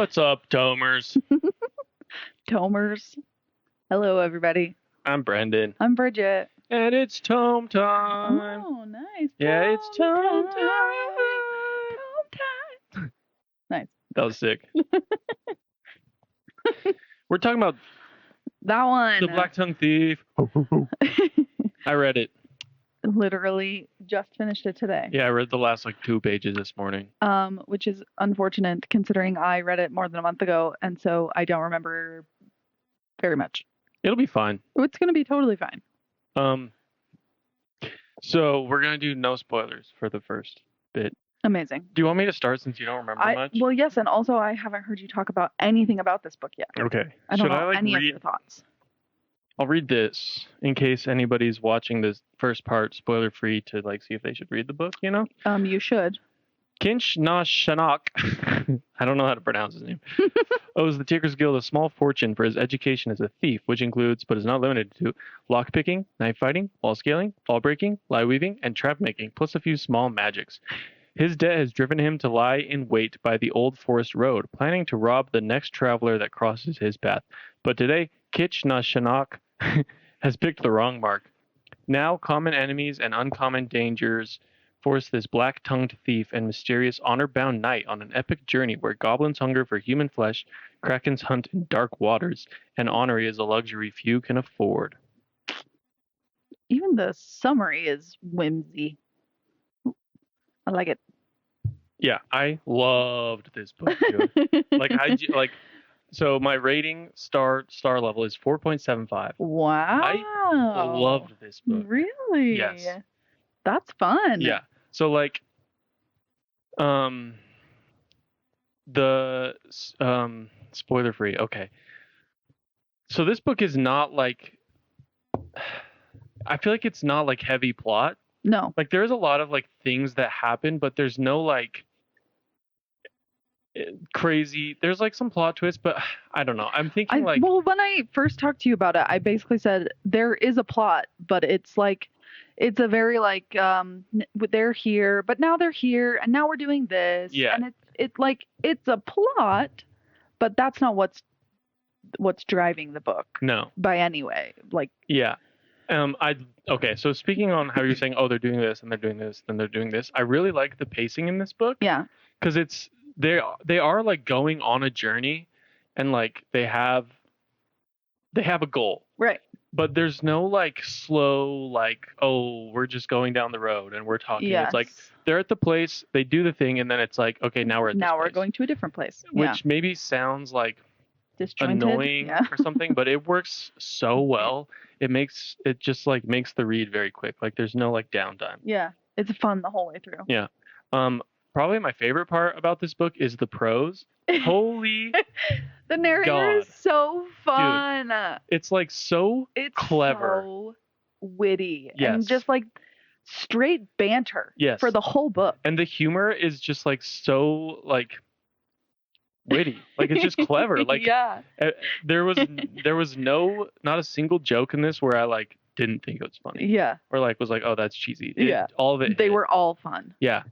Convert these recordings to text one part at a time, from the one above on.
What's up, Tomers? Tomers. Hello, everybody. I'm Brendan. I'm Bridget. And it's Tome time. Oh, nice. Yeah, it's Tome time. Tome time. Nice. That was sick. We're talking about that one. The Blacktongue Thief. I read it. Literally just finished it today. Yeah, I read the last 2 pages this morning. Which is unfortunate considering I read it more than a month ago, and so I don't remember very much. It'll be fine. It's gonna be totally fine. So we're gonna do no spoilers for the first bit. Amazing. Do you want me to start since you don't remember much? Well, yes, and also I haven't heard you talk about anything about this book yet. Okay. I don't know any of your thoughts. I'll read this in case anybody's watching this first part spoiler free to see if they should read the book, you know? You should. Kinch na Shanak, I don't know how to pronounce his name, owes the Tinker's Guild a small fortune for his education as a thief, which includes, but is not limited to, lockpicking, knife fighting, wall scaling, fall breaking, lie weaving, and trap making, plus a few small magics. His debt has driven him to lie in wait by the old forest road, planning to rob the next traveler that crosses his path. But today, Kinch na Shanak has picked the wrong mark. Now, common enemies and uncommon dangers force this black-tongued thief and mysterious honor-bound knight on an epic journey where goblins hunger for human flesh, krakens hunt in dark waters, and honor is a luxury few can afford. Even the summary is whimsy. I like it. Yeah, I loved this book, dude. So my rating star level is 4.75. Wow. I loved this book. Really? Yes. That's fun. Yeah. So the spoiler free. Okay. So this book is not I feel like it's not heavy plot. No. There's a lot of things that happen, but there's no crazy. There's some plot twists, but I don't know. I'm thinking well, when I first talked to you about it, I basically said there is a plot, but it's it's a very they're here, but now they're here, and now we're doing this. Yeah. And it's a plot, but that's not what's driving the book. No. By any way. Yeah. Okay, so speaking on how you're saying, oh, they're doing this and they're doing this, then they're doing this. I really like the pacing in this book. Yeah. Because they are going on a journey, and they have a goal. Right. But there's no slow oh, we're just going down the road and we're talking. Yes. It's they're at the place, they do the thing, and then it's okay, now we're at this now we're place. going to a different place. Which maybe sounds disjointed, annoying or something, but it works so well. It just makes the read very quick. There's no downtime. Yeah, it's fun the whole way through. Yeah. Probably my favorite part about this book is the prose. Holy the narrator God. is so fun. Dude, it's so clever. So witty. Yes. And just straight banter. Yes. For the whole book. And the humor is just so witty. It's just clever. Yeah. There was not a single joke in this where I didn't think it was funny. Yeah. Or was oh, that's cheesy. Yeah. All of it. They were all fun. Yeah.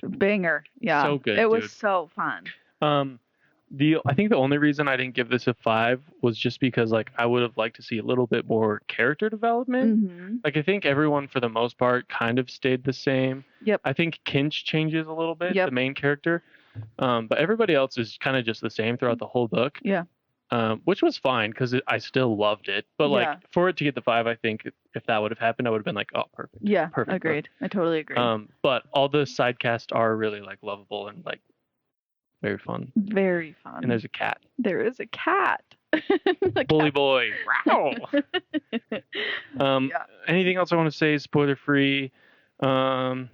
Banger. Yeah. So good. It was so fun. I think the only reason I didn't give this a 5 was just because I would have liked to see a little bit more character development. Mm-hmm. I think everyone for the most part kind of stayed the same. Yep. I think Kinch changes a little bit, yep. The main character. But everybody else is kind of just the same throughout the whole book. Yeah. Which was fine because I still loved it. But for it to get the 5, I think if that would have happened, I would have been oh, perfect. Yeah, perfect. Agreed. I totally agree. But all the side casts are really lovable and very fun. Very fun. And there's a cat. There is a cat. Bully boy. Wow. Anything else I want to say? Spoiler free. Fun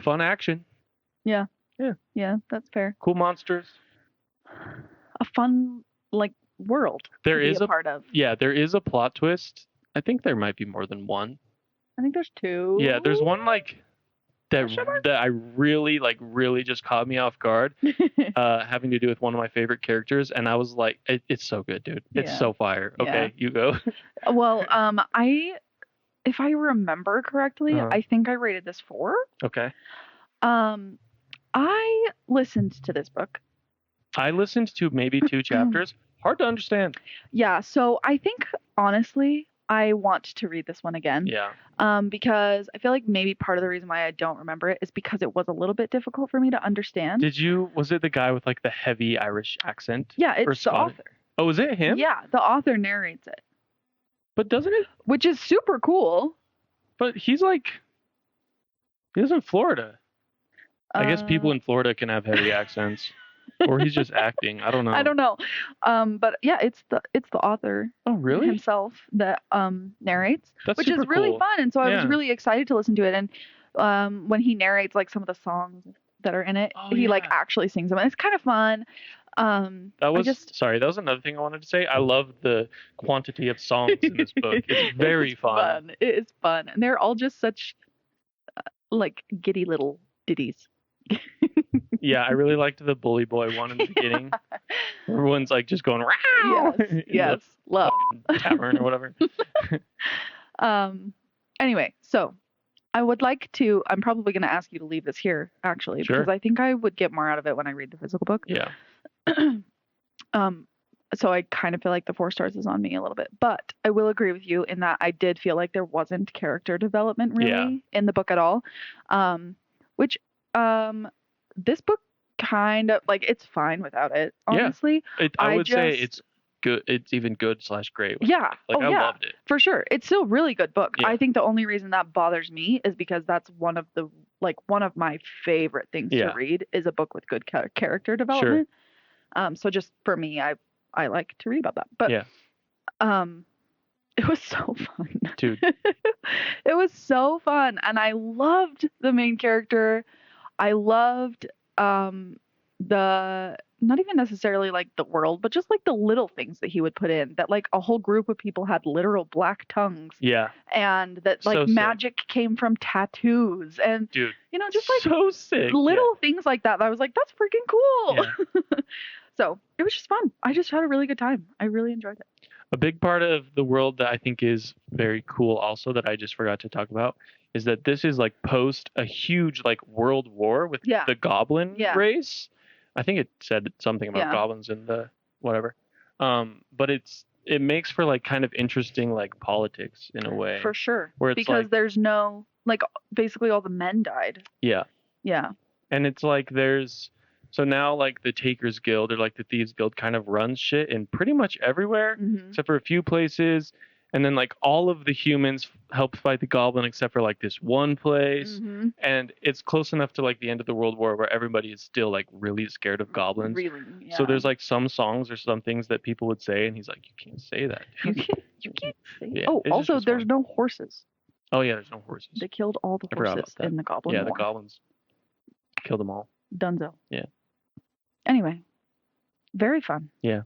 action. Yeah. Yeah. Yeah, that's fair. Cool monsters. A fun world. There is a part of. Yeah, there is a plot twist. I think there might be more than one. I think there's 2. Yeah, there's one that I really just caught me off guard, having to do with one of my favorite characters, and I was it's so good, dude. It's so fire. Okay, you go. Well, if I remember correctly, I think I rated this 4. Okay. I listened to this book. I listened to maybe 2 chapters. Hard to understand. Yeah, so I think honestly, I want to read this one again. Yeah. Because I feel like maybe part of the reason why I don't remember it is because it was a little bit difficult for me to understand. Was it the guy with like the heavy Irish accent? Yeah, Or it's the Scottish? author. Oh, is it him? Yeah, the author narrates it, But doesn't it? which is super cool. But he lives in Florida. I guess people in Florida can have heavy accents. Or he's just acting. I don't know. I don't know. But yeah, it's the author Oh, really? himself that narrates, That's which super is really cool. fun. And so I was Yeah. really excited to listen to it. And when he narrates like some of the songs that are in it, Oh, he like yeah. actually sings them. And it's kind of fun. Sorry, that was another thing I wanted to say. I love the quantity of songs in this book. It's very It's fun. It is fun, and they're all just such like giddy little ditties. Yeah, I really liked the bully boy one in the beginning. Everyone's like just going "Row!" in Yes, the love. fucking tavern or whatever. Anyway, so I would like to. I'm probably going to ask you to leave this here, actually, Sure. because I think I would get more out of it when I read the physical book. Yeah. So I kind of feel like the 4 stars is on me a little bit, but I will agree with you in that I did feel like there wasn't character development really in the book at all. Which this book kind of like it's fine without it, honestly. I would say it's good. It's even good/great. Yeah. Like I loved it. For sure. It's still a really good book. Yeah. I think the only reason that bothers me is because that's one of my favorite things to read is a book with good character development. So just for me, I like to read about that. But it was so fun. Dude. It was so fun, and I loved the main character. I loved the not even necessarily like the world, but just like the little things that he would put in, that like a whole group of people had literal black tongues. Yeah. And that like magic came from tattoos, and dude, just like so sick. Little things like that. I was like, that's freaking cool. Yeah. So it was just fun. I just had a really good time. I really enjoyed it. A big part of the world that I think is very cool also that I just forgot to talk about is that this is like post a huge like world war with the goblin race. I think it said something about goblins in the whatever. But it makes for like kind of interesting like politics in a way. For sure. Where it's because like, there's no like basically all the men died. Yeah. Yeah. And it's like so now like the Takers Guild or like the Thieves Guild kind of runs shit in pretty much everywhere except for a few places. And then like all of the humans help fight the goblin except for like this one place. And it's close enough to like the end of the World War where everybody is still like really scared of goblins. Really, yeah. So there's like some songs or some things that people would say and he's like, you can't say that. You can't say Yeah, oh, also there's no horses. Oh yeah, there's no horses. They killed all the horses in the Goblin War. Yeah, the goblins killed them all. Dunzo. Yeah. Anyway, very fun. Yeah.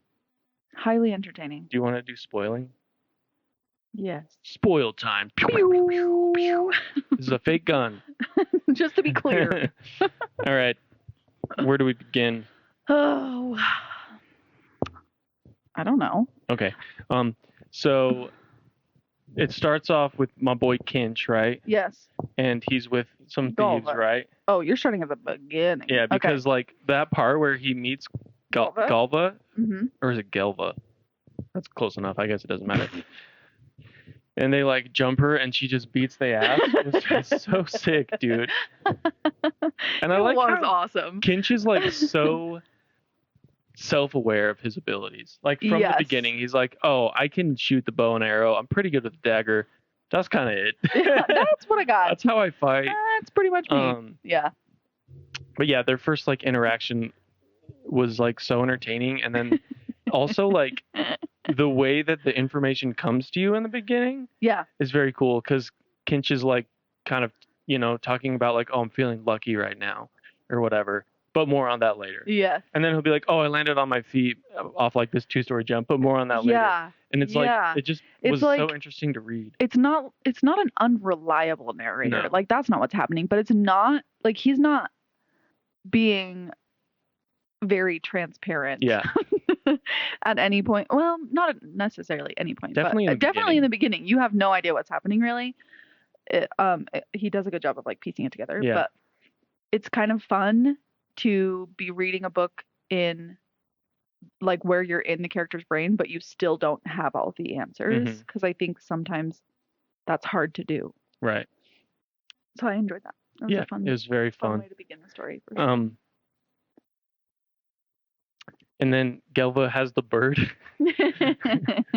Highly entertaining. Do you want to do spoiling? Yes. Spoil time. This is a fake gun. Just to be clear. All right. Where do we begin? Oh. I don't know. Okay. So it starts off with my boy Kinch, right? Yes. And he's with some thieves, right? Oh, you're starting at the beginning. Yeah, because like that part where he meets Galva, or is it Gelva? That's close enough. I guess it doesn't matter. And they like jump her, and she just beats the ass. It was just so sick, dude. And I like how awesome. Kinch is like so self-aware of his abilities. Like from the beginning, he's like, "Oh, I can shoot the bow and arrow. I'm pretty good with the dagger. That's kind of it. Yeah, that's what I got. That's how I fight. That's pretty much me. Yeah. But yeah, their first like interaction was like so entertaining, and then also like the way that the information comes to you in the beginning is very cool because Kinch is like kind of talking about like, oh, I'm feeling lucky right now or whatever, but more on that later. Yeah. And then he'll be like, oh, I landed on my feet off like this 2-story jump, but more on that later. Yeah. And it's like it was like, so interesting to read. It's not an unreliable narrator. No. Like that's not what's happening, but it's not like he's not being very transparent. Yeah. At any point. Well, not necessarily any point. Definitely but in the definitely in the beginning. You have no idea what's happening really. He does a good job of like piecing it together. Yeah. But it's kind of fun to be reading a book in like where you're in the character's brain, but you still don't have all the answers. Because I think sometimes that's hard to do. Right. So I enjoyed that. It was Yeah, a fun, it was very fun fun. way to begin the story. For sure. And then Gelva has the bird.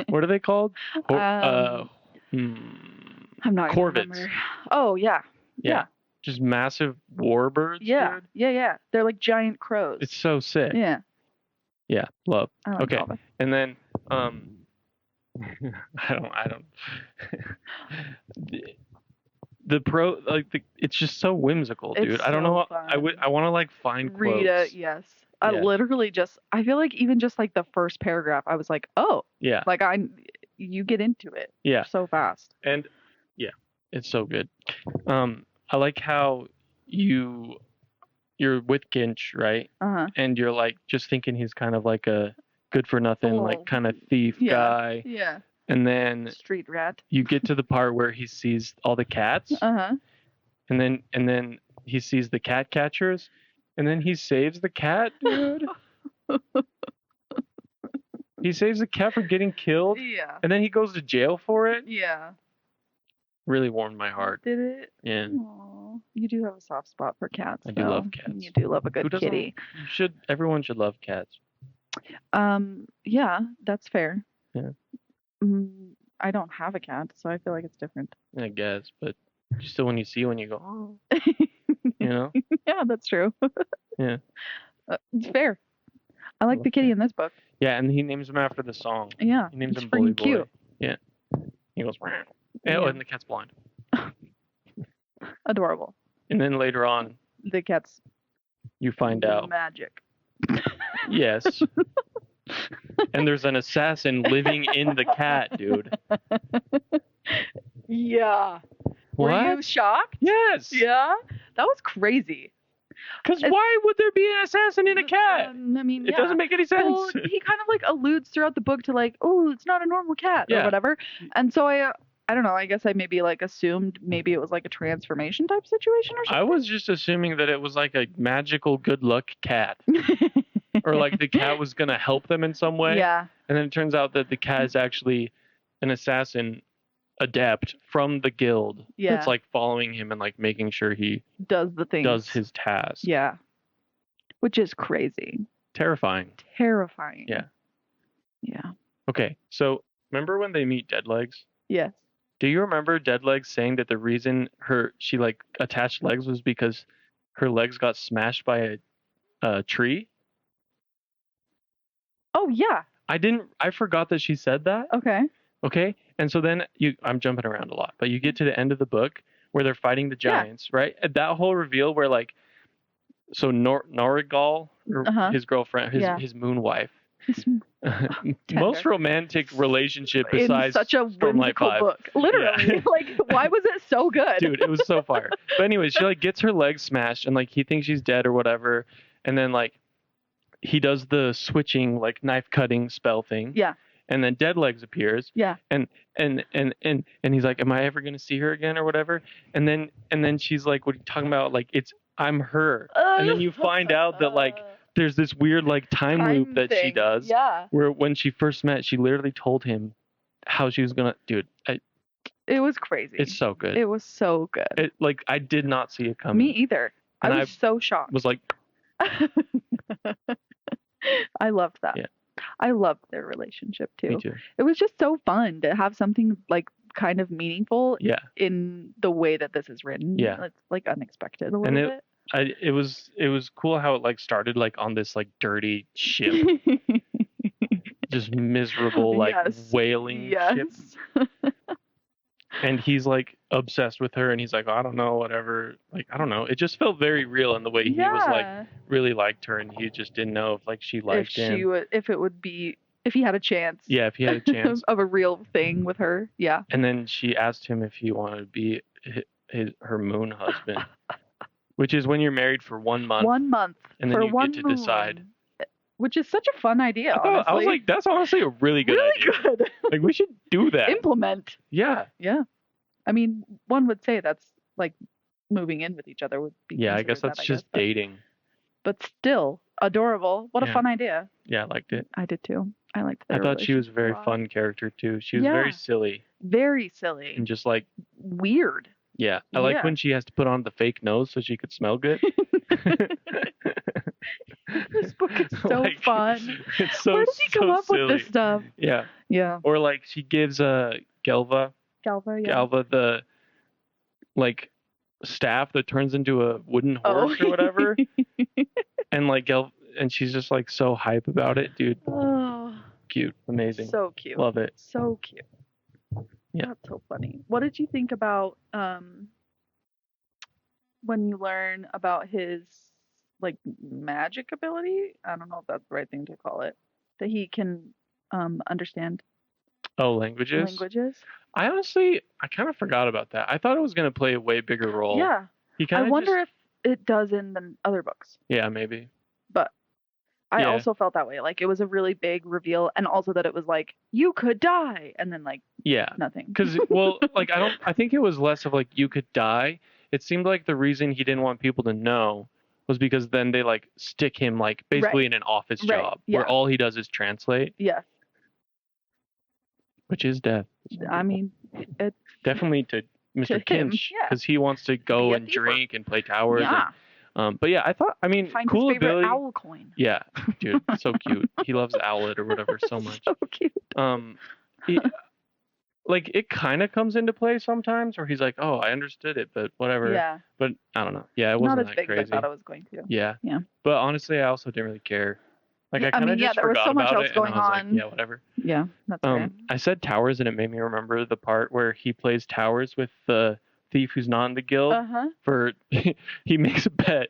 What are they called? I'm not gonna corvids. remember. Oh yeah. Yeah. Just massive warbirds. Yeah. Dude. Yeah. They're like giant crows. It's so sick. Yeah. Yeah, love. I like Okay, Gelva. and then I don't. It's just so whimsical, dude. It's I don't know. so I want to like find read quotes. it. Yes. Yeah. I literally I feel like even just like the first paragraph, I was like, oh, Yeah. like you get into it. Yeah. So fast. And yeah, it's so good. I like how you're with Ginch, right? Uh-huh. And you're like just thinking he's kind of like a good for nothing, like kind of thief guy. Yeah. And then Street rat. you get to the part where he sees all the cats. Uh-huh. And then he sees the cat catchers, and then he saves the cat, dude. He saves the cat from getting killed. Yeah. And then he goes to jail for it. Yeah. Really warmed my heart. Did it? Yeah. Aww. You do have a soft spot for cats. I do love cats. You do love a Who good doesn't? kitty. Everyone should love cats. Yeah, that's fair. Yeah. I don't have a cat, so I feel like it's different. I guess, but still when you see one, you go, oh. You know? Yeah, that's true. Yeah. It's fair. I like the kitty in this book. Yeah, and he names him after the song. Yeah. He names it's him Bully Boy. cute. Yeah. He goes, oh, Yeah. and the cat's blind. Adorable. And then later on, The cat's you find out. magic. Yes. And there's an assassin living in the cat, dude. Yeah. What? Were you shocked? Yes. Yeah. That was crazy. Because why would there be an assassin in a cat? I mean, It doesn't make any sense. Well, he kind of like alludes throughout the book to like, oh, it's not a normal cat or whatever. And so I don't know. I guess I maybe like assumed maybe it was like a transformation type situation or something. I was just assuming that it was like a magical good luck cat. Or like the cat was going to help them in some way. Yeah. And then it turns out that the cat is actually an assassin adept from the guild. Yeah. That's like following him and like making sure he does the thing. does his task. Yeah. Which is crazy. Terrifying. Terrifying. Yeah. Yeah. Okay. So remember when they meet Deadlegs? Yes. Do you remember Deadlegs saying that the reason she like attached legs was because her legs got smashed by a tree? Oh yeah. I forgot that she said that. Okay. Okay. And so then I'm jumping around a lot, but you get to the end of the book where they're fighting the giants, right? And that whole reveal where like, so Norigal, or his girlfriend, his moon wife, most romantic relationship besides in such a whimsical book. Literally. Yeah. Like, why was it so good? Dude, it was so fire. But anyways, she like gets her legs smashed and like he thinks she's dead or whatever. And then like he does the switching like knife cutting spell thing. Yeah. And then Deadlegs appears. Yeah. And he's like, am I ever gonna see her again or whatever? And then she's like, what are you talking about? Like I'm her. And then you find out that like there's this weird like time loop that she does. Yeah. Where when she first met, she literally told him how she was gonna. Dude, it was crazy. It's so good. It was so good. I did not see it coming. Me either. And I was so shocked. Was like. I loved that. Yeah. I loved their relationship too. Me too. It was just so fun to have something like kind of meaningful. Yeah. In the way that this is written. Yeah. It's like unexpected a little bit. It was cool how it like started like on this like dirty ship, just miserable like whaling ship, and he's like obsessed with her, and he's like, I don't know, whatever, like I don't know. It just felt very real in the way he was like really liked her, and he just didn't know if like she liked him. If he had a chance. Yeah, if he had a chance of a real thing with her. Yeah. And then she asked him if he wanted to be her moon husband. Which is when you're married for 1 month. 1 month. And then you get to decide. Which is such a fun idea, honestly. I was like, that's honestly a really good idea. Good. Like, we should do that. Implement. Yeah. Yeah. I mean, one would say that's like moving in with each other would be. Yeah, I guess that's just dating. but still adorable. What a Yeah. fun idea. Yeah, I liked it. I did too. I liked I their thought she was a relationship very lot. fun character too. She was Yeah. very silly Very silly. and just like, Weird. yeah. I like when she has to put on the fake nose so she could smell good. This book is so Like, fun. It's so Where does he come up silly. with this stuff? Yeah. Yeah. Or like she gives Gelva Galva, the like staff that turns into a wooden horse or whatever. And like and she's just like so hype about it, dude. Oh, Cute. Amazing. so cute. Love it. So cute. Yeah. That's so funny. What did you think about when you learn about his like magic ability? I don't know if that's the right thing to call it. That he can understand Languages? I kind of forgot about that. I thought it was going to play a way bigger role. Yeah. I wonder if it does in the other books. Yeah, maybe. But I also felt that way. Like it was a really big reveal, and also that it was like you could die, and then like nothing. Because like I think it was less of like you could die. It seemed like the reason he didn't want people to know was because then they like stick him like basically in an office job where all he does is translate. Yeah. Which is death. I mean, it definitely to Mr. Kinch because he wants to go and drink and play towers. Yeah. But yeah, Find cool his favorite ability. owl coin. Yeah, dude, so cute. He loves Owlet or whatever so much. So cute. Like it kind of comes into play sometimes where he's like, "Oh, I understood it, but whatever." Yeah. But I don't know. Yeah, it wasn't not as that big crazy. as I thought it was going to. Yeah. Yeah. But honestly, I also didn't really care. Like I kind of just there was forgot so much about else it, going and I was on. like, yeah, whatever. Yeah, that's fair. I said towers, and it made me remember the part where he plays towers with the thief who's not in the guild. For he makes a bet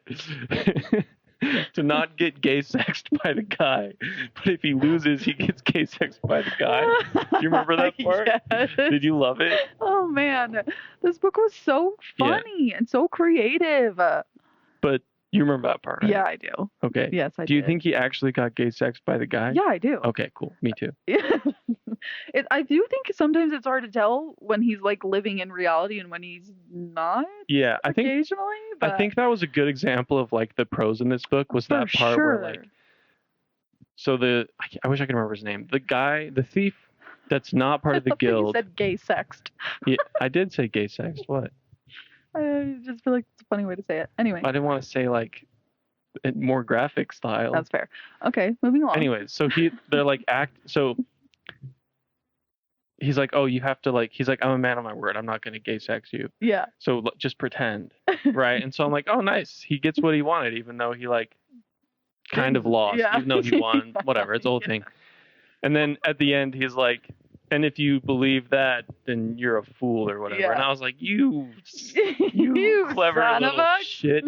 to not get gay sexed by the guy, but if he loses, he gets gay sexed by the guy. Do you remember that part? Yes. Did you love it? Oh man, this book was so funny and so creative. But you remember that part, right? Yeah, I do. Okay. Yes, I do. Do you think he actually got gay sexed by the guy? Yeah, I do. Okay, cool. Me too. I do think sometimes it's hard to tell when he's like living in reality and when he's not. Yeah, I think occasionally. But I think that was a good example of like the prose in this book was that part where like so I wish I could remember his name. The guy, the thief that's not part of the guild. You said gay sexed. Yeah, I did say gay sexed. What? I just feel like it's a funny way to say it. Anyway. I didn't want to say like more graphic style. That's fair. Okay, moving along. Anyways, so they're like so he's like, oh, you have to like, he's like, I'm a man of my word. I'm not going to gay sex you. Yeah. So just pretend. Right. And so I'm like, oh, nice. He gets what he wanted, even though he like kind of lost, even though he won, whatever. It's the whole thing. And then at the end, he's like, and if you believe that, then you're a fool or whatever. Yeah. And I was like, you clever son little of a... shit.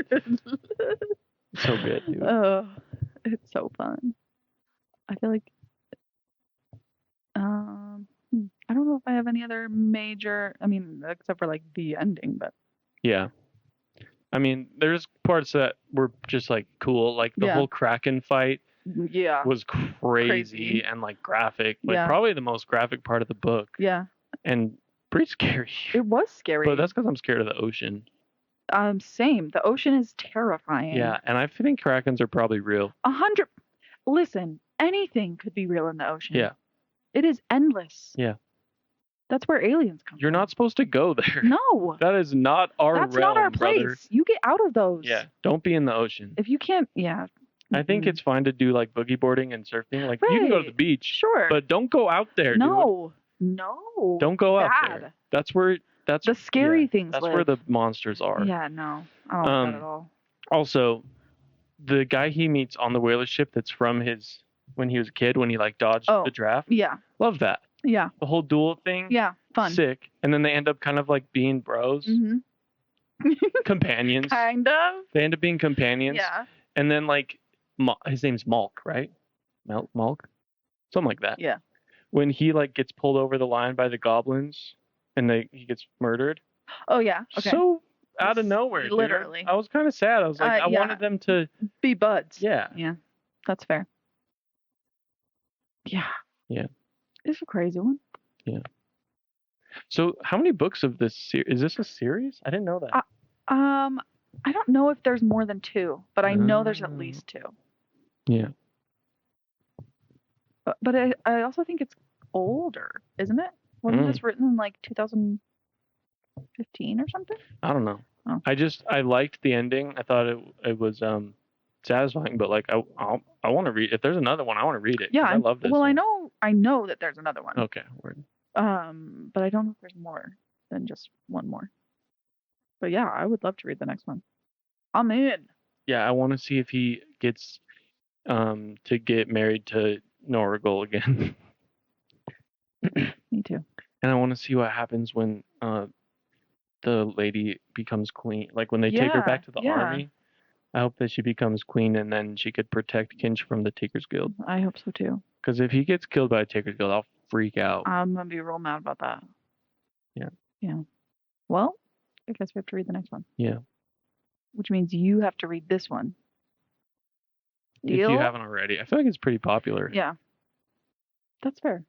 So good, dude. Oh, it's so fun. I feel like, I don't know if I have any other major, except for like the ending, but. Yeah. I mean, there's parts that were just like cool, like the whole Kraken fight. Yeah. Was crazy and like graphic, like probably the most graphic part of the book. Yeah. And pretty scary. It was scary. But that's because I'm scared of the ocean. Same. The ocean is terrifying. Yeah, and I think Krakens are probably real. 100. Listen, anything could be real in the ocean. Yeah. It is endless. Yeah. That's where aliens come You're from. not supposed to go there. No. That is not our realm, That's not our place. brother. You get out of those. Yeah, don't be in the ocean. If you can't, yeah. I think it's fine to do like boogie boarding and surfing. Like you can go to the beach. Sure. But don't go out there, No. dude. No. Don't go out there. That's the scary things That's live. where the monsters are. Yeah, no. I don't like that at all. Also, the guy he meets on the whaler ship that's from when he was a kid, when he like dodged the draft. Yeah. Love that. Yeah. The whole duel thing. Yeah. Fun. Sick. And then they end up kind of like being bros. Mm-hmm. Companions. Kind of. They end up being companions. Yeah. And then like his name's Malk, right? Malk? Something like that. Yeah. When he like gets pulled over the line by the goblins and he gets murdered. Oh yeah. Okay. So out of nowhere. Literally. Dude. I was kind of sad. I was like, I wanted them to be buds. Yeah. Yeah. That's fair. Yeah. Yeah. It's a crazy one. Yeah. So how many books of this series? Is this a series? I didn't know that. I don't know if there's more than 2, but I know there's at least 2. Yeah. But I also think it's older, isn't it? Wasn't this written in like 2015 or something? I don't know. Oh. I liked the ending. I thought it was satisfying, but like I want to read. If there's another one, I want to read it. Yeah, I love this. Well, one. I know that there's another one. Okay. Word. But I don't know if there's more than just one more. But yeah, I would love to read the next one. I'm in. Yeah, I want to see if he gets to get married to Norgal again. Me too. And I want to see what happens when the lady becomes queen. Like when they take her back to the army. I hope that she becomes queen and then she could protect Kinch from the Takers Guild. I hope so too. Because if he gets killed by a Takers Guild, I'll freak out. I'm gonna be real mad about that. Yeah. Yeah. Well, I guess we have to read the next one. Yeah. Which means you have to read this one. Deal? If you haven't already. I feel like it's pretty popular. Yeah. That's fair.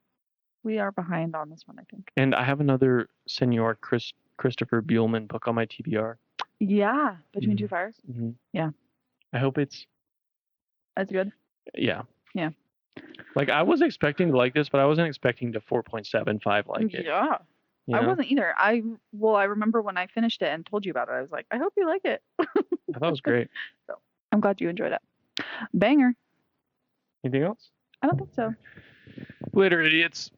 We are behind on this one, I think. And I have another Senor Christopher Buehlman book on my TBR. Yeah. Between Two Fires? Mm-hmm. Yeah. I hope it's... That's good? Yeah. Yeah. Like, I was expecting to like this, but I wasn't expecting to 4.75 like it. Yeah. You know? I wasn't either. I remember when I finished it and told you about it, I was like, I hope you like it. I thought it was great. So I'm glad you enjoyed it. Banger. Anything else? I don't think so. Later, idiots.